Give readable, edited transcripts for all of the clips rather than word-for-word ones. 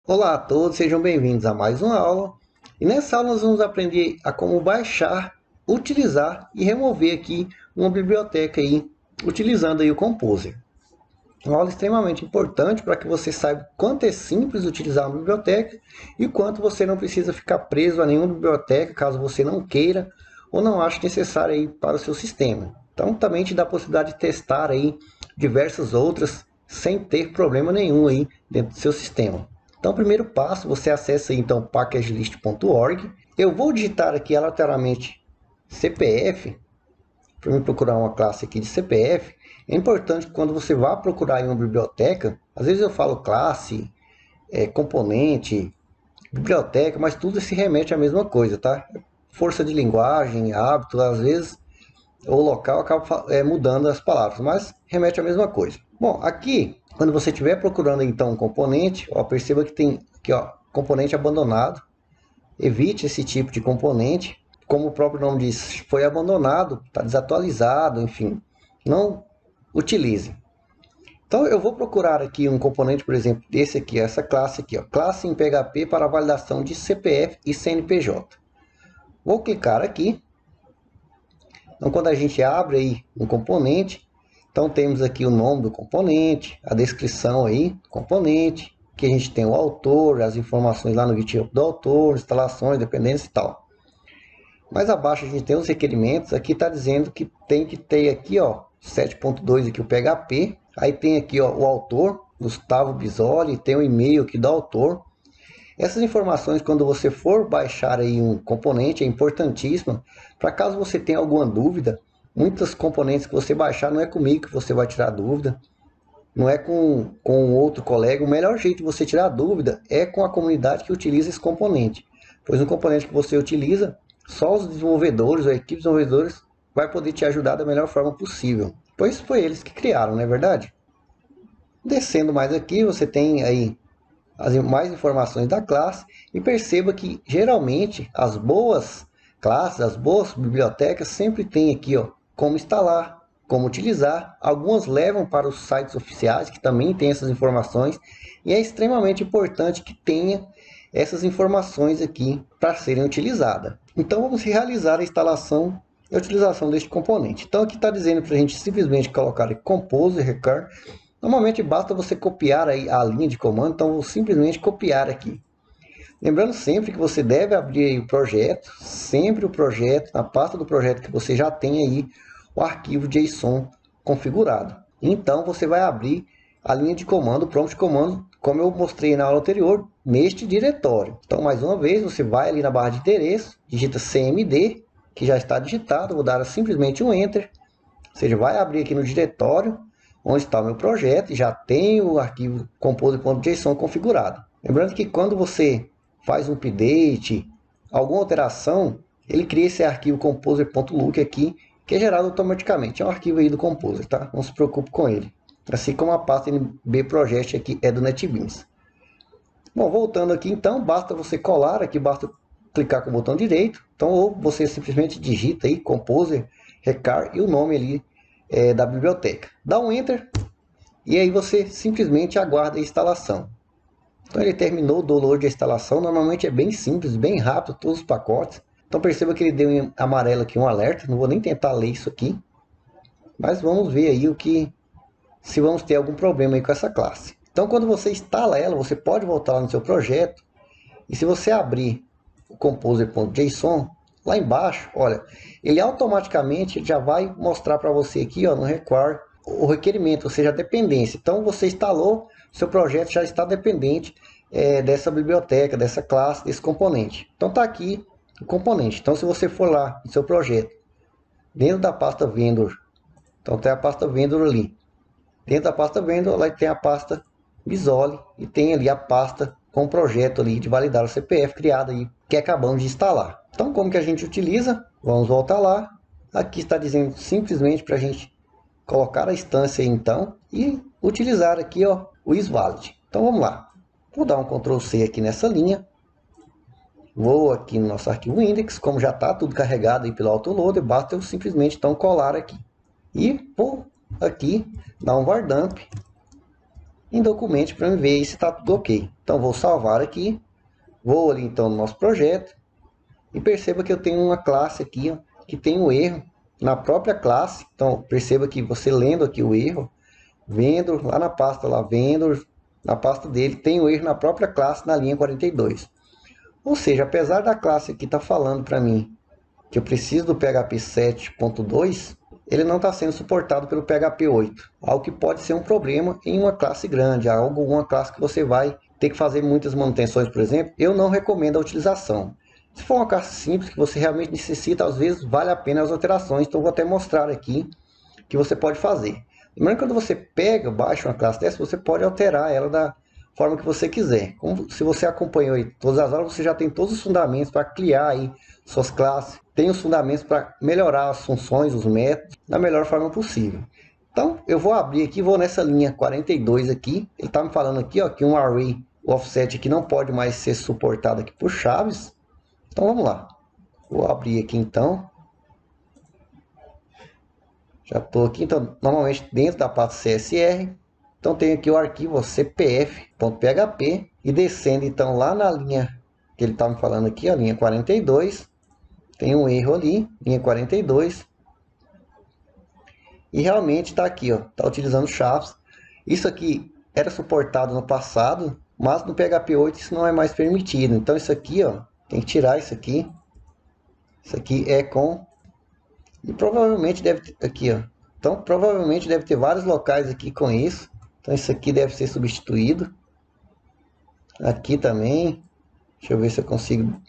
Olá a todos, sejam bem-vindos a mais uma aula. E nessa aula nós vamos aprender a como baixar, utilizar e remover aqui uma biblioteca aí, utilizando aí o Composer. Uma aula extremamente importante para que você saiba quanto é simples utilizar uma biblioteca e quanto você não precisa ficar preso a nenhuma biblioteca, caso você não queira ou não ache necessário aí para o seu sistema. Então também te dá a possibilidade de testar aí diversas outras sem ter problema nenhum aí dentro do seu sistema. Então, o primeiro passo, você acessa aí, então packagelist.org. Eu vou digitar aqui aleatoriamente CPF, para me procurar uma classe aqui de CPF. É importante que quando você vá procurar em uma biblioteca, às vezes eu falo classe, componente, biblioteca, mas tudo se remete à mesma coisa, tá? Força de linguagem, hábito, às vezes o local acaba mudando as palavras, mas remete à mesma coisa. Bom, aqui, quando você estiver procurando então um componente, ó, perceba que tem aqui, ó, componente abandonado. Evite esse tipo de componente. Como o próprio nome diz, foi abandonado, está desatualizado, enfim. Não utilize. Então eu vou procurar aqui um componente, por exemplo, esse aqui, essa classe aqui, ó, classe em PHP para validação de CPF e CNPJ. Vou clicar aqui. Então, quando a gente abre aí um componente, então temos aqui o nome do componente, a descrição aí do componente, que a gente tem o autor, as informações lá no GitHub do autor, instalações, dependências e tal. Mais abaixo a gente tem os requerimentos, aqui está dizendo que tem que ter aqui, ó, 7.2 aqui o PHP, aí tem aqui, ó, o autor, Gustavo Bisoli, tem o e-mail aqui do autor. Essas informações, quando você for baixar aí um componente, é importantíssima, para caso você tenha alguma dúvida. Muitos componentes que você baixar não é comigo que você vai tirar dúvida, não é com outro colega. O melhor jeito de você tirar dúvida é com a comunidade que utiliza esse componente, pois um componente que você utiliza, só os desenvolvedores ou a equipe de desenvolvedores vai poder te ajudar da melhor forma possível, pois foi eles que criaram, não é verdade? Descendo mais aqui, você tem aí mais informações da classe e perceba que geralmente as boas classes, as boas bibliotecas sempre tem aqui, ó, como instalar, como utilizar. Algumas levam para os sites oficiais que também tem essas informações e é extremamente importante que tenha essas informações aqui para serem utilizadas. Então vamos realizar a instalação e a utilização deste componente. Então aqui está dizendo para a gente simplesmente colocar compose record. Normalmente basta você copiar aí a linha de comando, então vou simplesmente copiar aqui. Lembrando sempre que você deve abrir o projeto, sempre o projeto, na pasta do projeto que você já tem aí o arquivo JSON configurado. Então você vai abrir a linha de comando, o prompt de comando, como eu mostrei na aula anterior, neste diretório. Então mais uma vez você vai ali na barra de endereço, digita cmd, que já está digitado, vou dar simplesmente um enter, ou seja, vai abrir aqui no diretório onde está o meu projeto e já tem o arquivo compose.json configurado. Lembrando que quando você faz um update, alguma alteração, ele cria esse arquivo composer.look aqui, que é gerado automaticamente. É um arquivo aí do Composer, tá? Não se preocupe com ele. Assim como a pasta nbproject aqui é do NetBeans. Bom, voltando aqui então, basta você colar aqui, basta clicar com o botão direito. Então, ou você simplesmente digita aí Composer, Recar e o nome ali da biblioteca. Dá um Enter e aí você simplesmente aguarda a instalação. Então ele terminou o download de instalação. Normalmente é bem simples, bem rápido, todos os pacotes. Então perceba que ele deu em amarelo aqui um alerta. Não vou nem tentar ler isso aqui. Mas vamos ver aí se vamos ter algum problema aí com essa classe. Então quando você instala ela, você pode voltar lá no seu projeto. E se você abrir o composer.json, lá embaixo, olha, ele automaticamente já vai mostrar para você aqui, ó, no require, o requerimento, ou seja, a dependência. Então você instalou, seu projeto já está dependente dessa biblioteca, dessa classe, desse componente. Então está aqui o componente. Então se você for lá no seu projeto, dentro da pasta vendor, então tem a pasta vendor ali. Dentro da pasta vendor, lá tem a pasta Bisoli e tem ali a pasta com o projeto ali de validar o CPF criado aí, que acabamos de instalar. Então, como que a gente utiliza? Vamos voltar lá. Aqui está dizendo simplesmente para a gente colocar a instância aí, então, e utilizar aqui, ó, o isValid. Então vamos lá. Vou dar um Ctrl C aqui nessa linha. Vou aqui no nosso arquivo index, como já está tudo carregado aí pelo autoloader, basta eu simplesmente então colar aqui. E vou aqui dar um var dump em documento para ver se está tudo ok. Então vou salvar aqui, vou ali então no nosso projeto e perceba que eu tenho uma classe aqui, ó, que tem um erro na própria classe. Então perceba que você lendo aqui o erro, vendo lá na pasta lá, vendo na pasta dele, tem um erro na própria classe na linha 42. Ou seja, apesar da classe aqui estar falando para mim que eu preciso do PHP 7.2, ele não está sendo suportado pelo PHP 8. Algo que pode ser um problema em uma classe grande, uma classe que você vai ter que fazer muitas manutenções, por exemplo. Eu não recomendo a utilização. Se for uma classe simples que você realmente necessita, às vezes vale a pena as alterações. Então vou até mostrar aqui que você pode fazer. Lembrando que quando você baixa uma classe dessa, você pode alterar ela da forma que você quiser. Como se você acompanhou aí todas as aulas, você já tem todos os fundamentos para criar aí suas classes, tem os fundamentos para melhorar as funções, os métodos, da melhor forma possível. Então, eu vou abrir aqui, vou nessa linha 42 aqui, ele está me falando aqui, ó, que um array, o offset aqui não pode mais ser suportado aqui por chaves. Então, vamos lá. Vou abrir aqui, então. Já estou aqui, então, normalmente dentro da pasta CSR. Então, tem aqui o arquivo cpf.php e descendo, então, lá na linha que ele está me falando aqui, a linha 42. Tem um erro ali, linha 42. E realmente está aqui, ó, está utilizando chaves. Isso aqui era suportado no passado, mas no PHP 8 isso não é mais permitido. Então isso aqui, ó, tem que tirar isso aqui. Isso aqui é com... E provavelmente deve ter... Aqui, ó. Então provavelmente deve ter vários locais aqui com isso. Então isso aqui deve ser substituído. Aqui também. Deixa eu ver se eu consigo...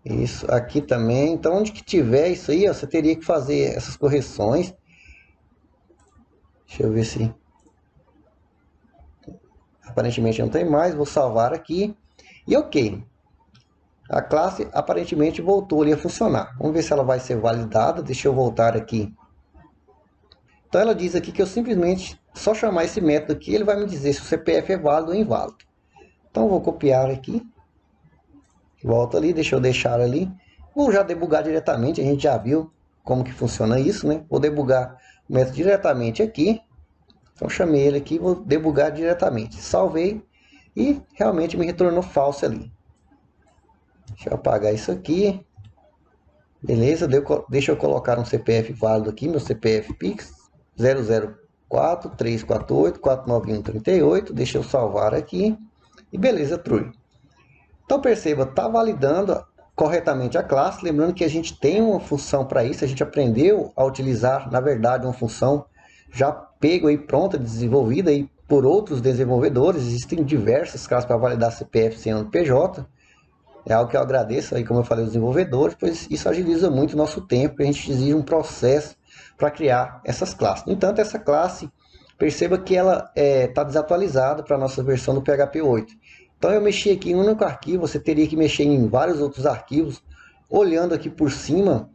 Isso, aqui também. Então, onde que tiver isso aí, ó, você teria que fazer essas correções. Deixa eu ver se... Aparentemente não tem mais. Vou salvar aqui. E ok. A classe aparentemente voltou ali a funcionar. Vamos ver se ela vai ser validada. Deixa eu voltar aqui. Então, ela diz aqui que eu simplesmente só chamar esse método aqui, ele vai me dizer se o CPF é válido ou inválido. Então, eu vou copiar aqui. Volto ali, deixa eu deixar ali. Vou já debugar diretamente, a gente já viu como que funciona isso, né? Vou debugar o método diretamente aqui. Então chamei ele aqui, vou debugar diretamente. Salvei e realmente me retornou falso ali. Deixa eu apagar isso aqui. Beleza, deixa eu colocar um CPF válido aqui, meu CPF Pix 004-348-49138. Deixa eu salvar aqui. E beleza, true. Então perceba, está validando corretamente a classe, lembrando que a gente tem uma função para isso, a gente aprendeu a utilizar, na verdade, uma função já pego aí, pronta, desenvolvida aí por outros desenvolvedores. Existem diversas classes para validar CPF, CNPJ, é algo que eu agradeço aí, como eu falei, aos desenvolvedores, pois isso agiliza muito o nosso tempo, a gente exige um processo para criar essas classes. No entanto, essa classe, perceba que ela está desatualizada para a nossa versão do PHP 8. Então eu mexi aqui em um único arquivo, você teria que mexer em vários outros arquivos. Olhando aqui por cima,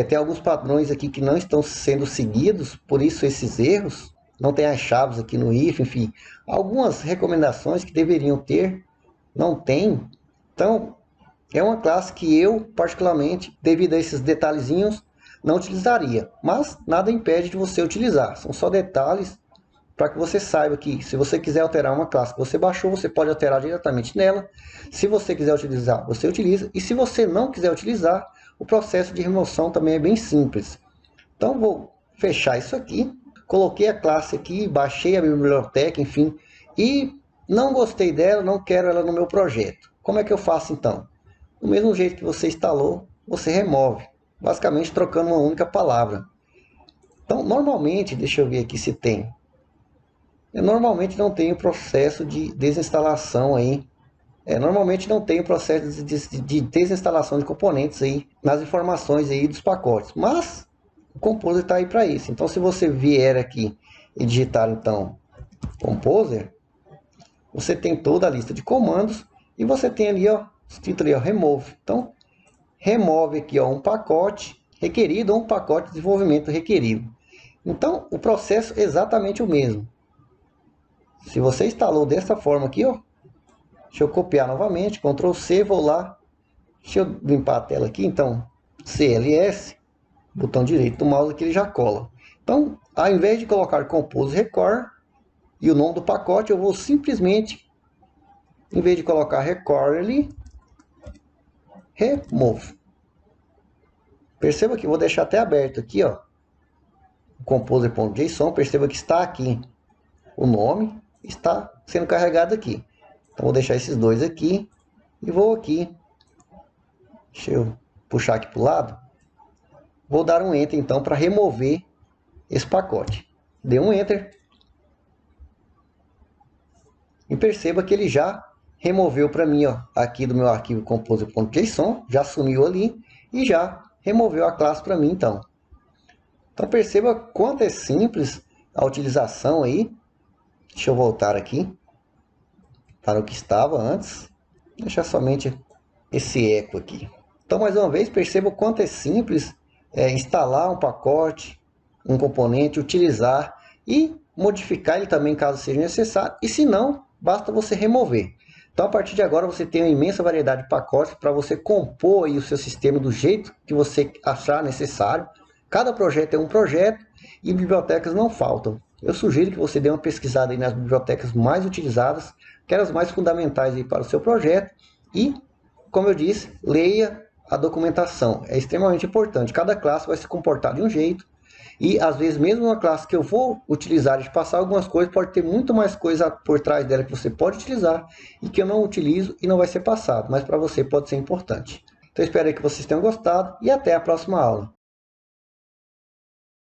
tem alguns padrões aqui que não estão sendo seguidos, por isso esses erros. Não tem as chaves aqui no if, enfim. Algumas recomendações que deveriam ter, não tem. Então, é uma classe que eu, particularmente, devido a esses detalhezinhos, não utilizaria. Mas nada impede de você utilizar, são só detalhes para que você saiba que se você quiser alterar uma classe que você baixou, você pode alterar diretamente nela. Se você quiser utilizar, você utiliza. E se você não quiser utilizar, o processo de remoção também é bem simples. Então vou fechar isso aqui. Coloquei a classe aqui, baixei a biblioteca, enfim. E não gostei dela, não quero ela no meu projeto. Como é que eu faço então? Do mesmo jeito que você instalou, você remove. Basicamente trocando uma única palavra. Então normalmente, deixa eu ver aqui se tem. Eu normalmente não tenho processo de desinstalação aí. Normalmente não tenho processo de desinstalação de componentes aí nas informações aí dos pacotes. Mas o Composer está aí para isso. Então se você vier aqui e digitar então Composer, você tem toda a lista de comandos e você tem ali, ó, escrito ali, ó, remove. Então remove aqui, ó, um pacote requerido ou um pacote de desenvolvimento requerido. Então o processo é exatamente o mesmo. Se você instalou dessa forma aqui, ó, deixa eu copiar novamente, Ctrl C, vou lá, deixa eu limpar a tela aqui, então, CLS, botão direito do mouse aqui ele já cola. Então, Ao invés de colocar Compose Record e o nome do pacote, eu vou simplesmente, em vez de colocar Record ali, Remove. Perceba que eu vou deixar até aberto aqui, ó, o composer.json. Perceba que está aqui o nome, está sendo carregado aqui. Então vou deixar esses dois aqui e vou aqui, deixa eu puxar aqui para o lado, vou dar um Enter então para remover esse pacote. Dê um Enter e perceba que ele já removeu para mim, ó, aqui do meu arquivo composer.json, já sumiu ali e já removeu a classe para mim então. Então perceba quanto é simples a utilização aí. Deixa eu voltar aqui para o que estava antes. Deixar somente esse eco aqui. Então mais uma vez perceba o quanto é simples instalar um pacote, um componente, utilizar e modificar ele também caso seja necessário. E se não, basta você remover. Então a partir de agora você tem uma imensa variedade de pacotes para você compor aí o seu sistema do jeito que você achar necessário. Cada projeto é um projeto e bibliotecas não faltam. Eu sugiro que você dê uma pesquisada aí nas bibliotecas mais utilizadas, aquelas mais fundamentais aí para o seu projeto. E, como eu disse, leia a documentação. É extremamente importante. Cada classe vai se comportar de um jeito. E, às vezes, mesmo uma classe que eu vou utilizar e passar algumas coisas, pode ter muito mais coisa por trás dela que você pode utilizar e que eu não utilizo e não vai ser passado. Mas para você pode ser importante. Então, espero que vocês tenham gostado e até a próxima aula.